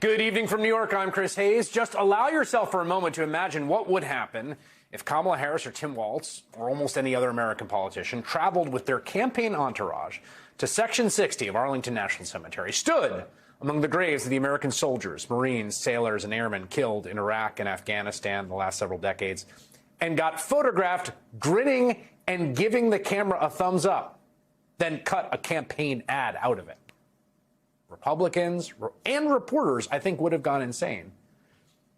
Good evening from New York. I'm Chris Hayes. Just allow yourself for a moment to imagine what would happen if Kamala Harris or Tim Walz, or almost any other American politician, traveled with their campaign entourage to Section 60 of Arlington National Cemetery, stood among the graves of the American soldiers, Marines, sailors, and airmen killed in Iraq and Afghanistan in the last several decades, and got photographed grinning and giving the camera a thumbs up, then cut a campaign ad out of it. Republicans and reporters, I think, would have gone insane.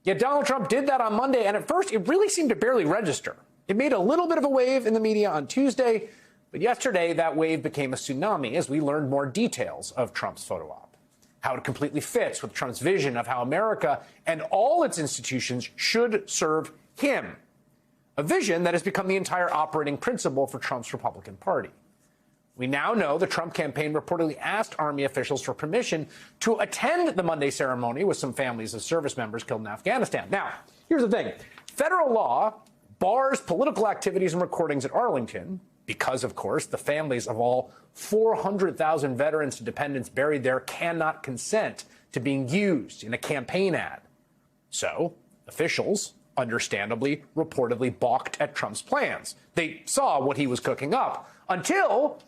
Yet Donald Trump did that on Monday, and at first it really seemed to barely register. It made a little bit of a wave in the media on Tuesday, but yesterday that wave became a tsunami as we learned more details of Trump's photo op, how it completely fits with Trump's vision of how America and all its institutions should serve him, a vision that has become the entire operating principle for Trump's Republican Party. We now know the Trump campaign reportedly asked Army officials for permission to attend the Monday ceremony with some families of service members killed in Afghanistan. Now, here's the thing. Federal law bars political activities and recordings at Arlington because, of course, the families of all 400,000 veterans and dependents buried there cannot consent to being used in a campaign ad. So, officials, understandably, reportedly balked at Trump's plans. They saw what he was cooking up until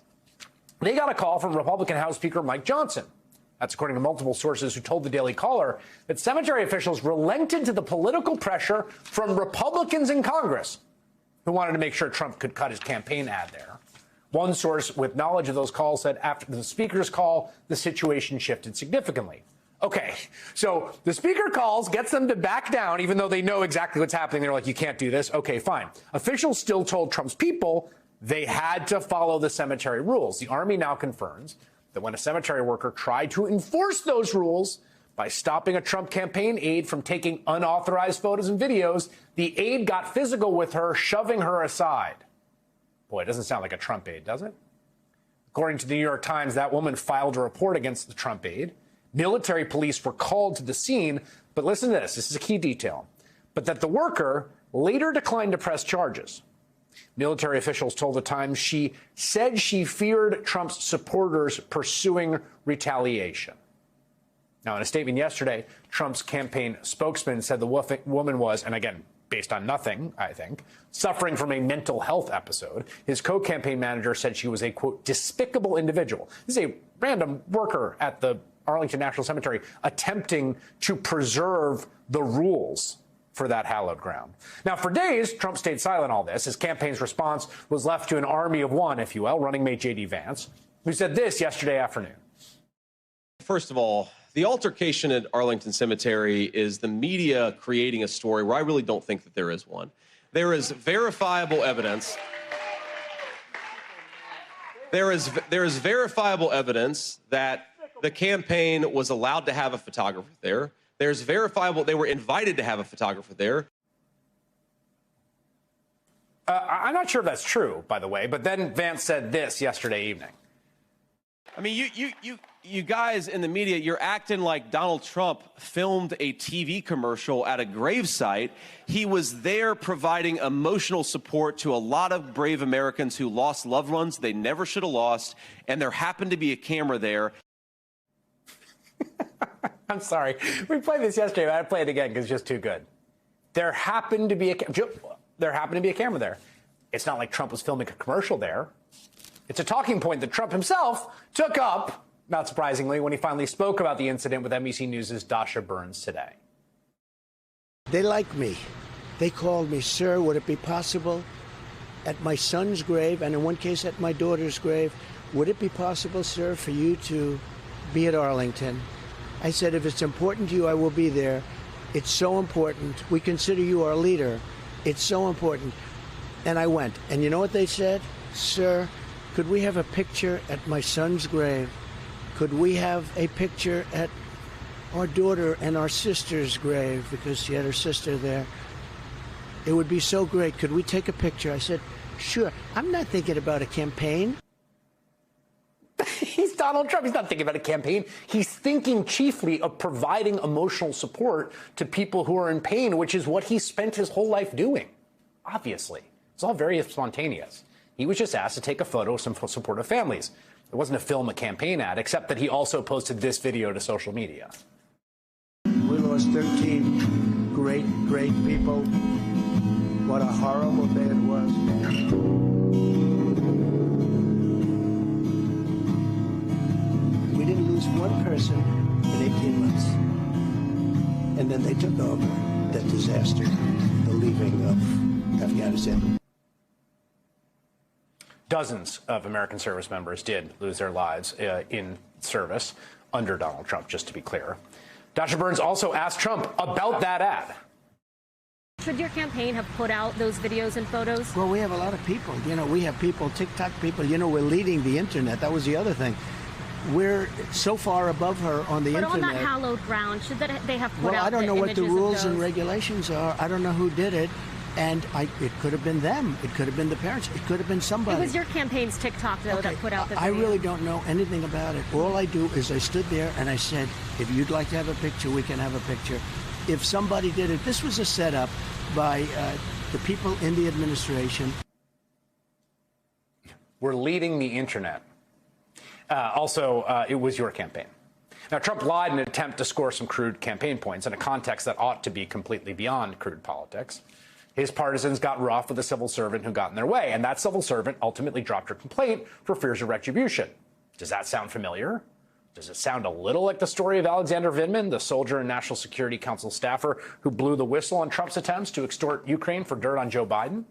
they got a call from Republican House Speaker Mike Johnson. That's according to multiple sources who told the Daily Caller that cemetery officials relented to the political pressure from Republicans in Congress who wanted to make sure Trump could cut his campaign ad there. One source with knowledge of those calls said after the speaker's call, the situation shifted significantly. Okay, so the speaker calls, gets them to back down, even though they know exactly what's happening. They're like, you can't do this. Okay, fine. Officials still told Trump's people they had to follow the cemetery rules. The Army now confirms that when a cemetery worker tried to enforce those rules by stopping a Trump campaign aide from taking unauthorized photos and videos, the aide got physical with her, shoving her aside. Boy, it doesn't sound like a Trump aide, does it? According to the New York Times, that woman filed a report against the Trump aide. Military police were called to the scene, but listen to this. This is a key detail. But that the worker later declined to press charges. Military officials told the Times she said she feared Trump's supporters pursuing retaliation. Now, in a statement yesterday, Trump's campaign spokesman said the woman was, and again, based on nothing, I think, suffering from a mental health episode. His co-campaign manager said she was a, quote, despicable individual. This is a random worker at the Arlington National Cemetery attempting to preserve the rules for that hallowed ground. Now, for days, Trump stayed silent on all this. His campaign's response was left to an army of one, if you will, running mate J.D. Vance, who said this yesterday afternoon. First of all, the altercation at Arlington Cemetery is the media creating a story where I really don't think that there is one. There is verifiable evidence. There is verifiable evidence that the campaign was allowed to have a photographer there. There's verifiable, they were invited to have a photographer there. I'm not sure if that's true, by the way, but then Vance said this yesterday evening. I mean, you guys in the media, you're acting like Donald Trump filmed a TV commercial at a gravesite. He was there providing emotional support to a lot of brave Americans who lost loved ones they never should have lost, and there happened to be a camera there. I'm sorry. We played this yesterday, but I'd play it again because it's just too good. There happened to be a camera there. It's not like Trump was filming a commercial there. It's a talking point that Trump himself took up, not surprisingly, when he finally spoke about the incident with NBC News' Dasha Burns today. They like me. They called me, sir, would it be possible at my son's grave, and in one case at my daughter's grave, would it be possible, sir, for you to be at Arlington? I said, if it's important to you, I will be there. It's so important. We consider you our leader. It's so important. And I went. And you know what they said? Sir, could we have a picture at my son's grave? Could we have a picture at our daughter and our sister's grave, because she had her sister there? It would be so great. Could we take a picture? I said, sure. I'm not thinking about a campaign. He's Donald Trump. He's not thinking about a campaign. He's thinking chiefly of providing emotional support to people who are in pain, which is what he spent his whole life doing. Obviously. It's all very spontaneous. He was just asked to take a photo of some supportive families. It wasn't to film a campaign ad, except that he also posted this video to social media. We lost 13 great people. What a horrible day it was. We didn't lose one person in 18 months. And then they took over that disaster, the leaving of Afghanistan. Dozens of American service members did lose their lives in service under Donald Trump, just to be clear. Dr. Burns also asked Trump about that ad. Should your campaign have put out those videos and photos? Well, we have a lot of people. You know, we have people, TikTok people. You know, we're leading the internet. That was the other thing. We're so far above her on the internet. But on that hallowed ground, should they have put out Well, I don't know what the rules and those? regulations are. I don't know who did it. And it could have been them. It could have been the parents. It could have been somebody. It was your campaign's TikTok, though, that put out the video. I really don't know anything about it. All I do is I stood there and I said, if you'd like to have a picture, we can have a picture. If somebody did it, this was a setup by the people in the administration. We're leading the internet. It was your campaign. Now, Trump lied in an attempt to score some crude campaign points in a context that ought to be completely beyond crude politics. His partisans got rough with a civil servant who got in their way, and that civil servant ultimately dropped her complaint for fears of retribution. Does that sound familiar? Does it sound a little like the story of Alexander Vindman, the soldier and National Security Council staffer who blew the whistle on Trump's attempts to extort Ukraine for dirt on Joe Biden?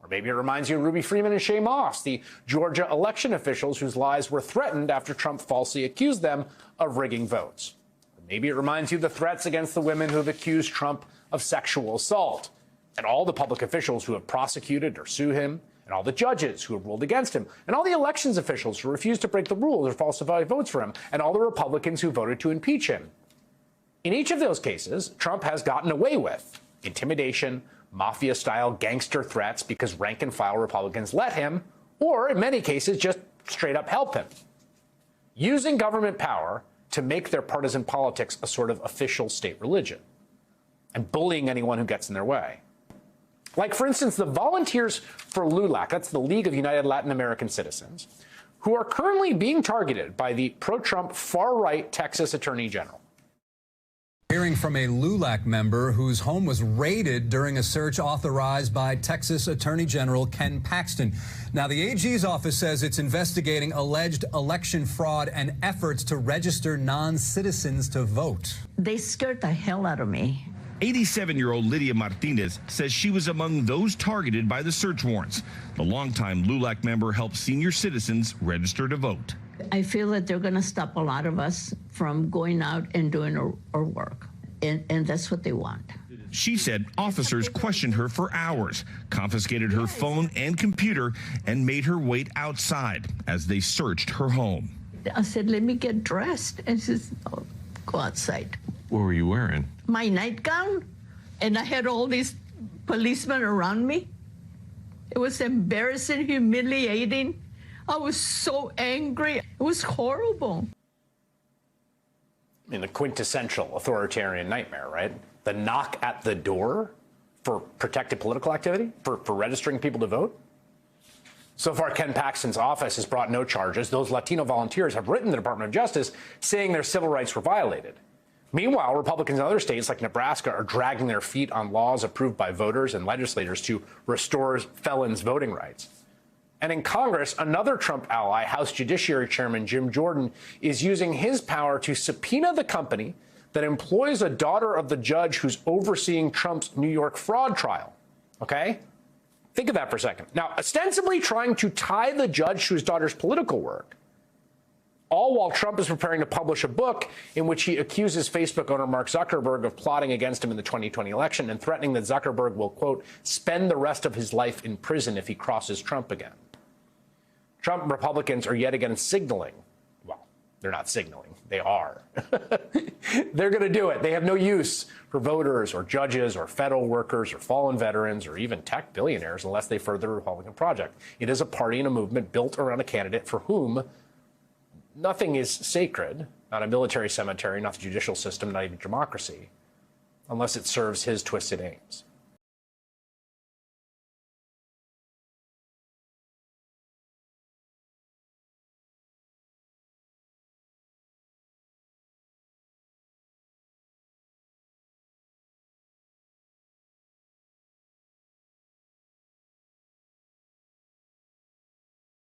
Or maybe it reminds you of Ruby Freeman and Shay Moss, the Georgia election officials whose lives were threatened after Trump falsely accused them of rigging votes. Or maybe it reminds you of the threats against the women who have accused Trump of sexual assault, and all the public officials who have prosecuted or sued him, and all the judges who have ruled against him, and all the elections officials who refused to break the rules or falsify votes for him, and all the Republicans who voted to impeach him. In each of those cases, Trump has gotten away with intimidation, mafia-style gangster threats because rank-and-file Republicans let him, or in many cases, just straight up help him, using government power to make their partisan politics a sort of official state religion, and bullying anyone who gets in their way. Like, for instance, the Volunteers for LULAC, that's the League of United Latin American Citizens, who are currently being targeted by the pro-Trump far-right Texas Attorney General. Hearing from a LULAC member whose home was raided during a search authorized by Texas Attorney General Ken Paxton. Now, the AG's office says it's investigating alleged election fraud and efforts to register non-citizens to vote. They scared the hell out of me. 87-year-old Lydia Martinez says she was among those targeted by the search warrants. The longtime LULAC member helped senior citizens register to vote. I feel that they're going to stop a lot of us from going out and doing our work, and that's what they want. She said officers questioned her for hours, confiscated her phone and computer, and made her wait outside as they searched her home. I said, let me get dressed, and she said, oh, go outside. What were you wearing? My nightgown, and I had all these policemen around me. It was embarrassing, humiliating. I was so angry. It was horrible. I mean, the quintessential authoritarian nightmare, right? The knock at the door for protected political activity, for registering people to vote. So far, Ken Paxton's office has brought no charges. Those Latino volunteers have written the Department of Justice saying their civil rights were violated. Meanwhile, Republicans in other states like Nebraska are dragging their feet on laws approved by voters and legislators to restore felons' voting rights. And in Congress, another Trump ally, House Judiciary Chairman Jim Jordan, is using his power to subpoena the company that employs a daughter of the judge who's overseeing Trump's New York fraud trial. Okay? Think of that for a second. Now, ostensibly trying to tie the judge to his daughter's political work, all while Trump is preparing to publish a book in which he accuses Facebook owner Mark Zuckerberg of plotting against him in the 2020 election and threatening that Zuckerberg will, quote, spend the rest of his life in prison if he crosses Trump again. Trump Republicans are yet again signaling. Well, they're not signaling. They are. They're going to do it. They have no use for voters or judges or federal workers or fallen veterans or even tech billionaires unless they further the Republican project. It is a party and a movement built around a candidate for whom nothing is sacred, not a military cemetery, not the judicial system, not even democracy, unless it serves his twisted aims.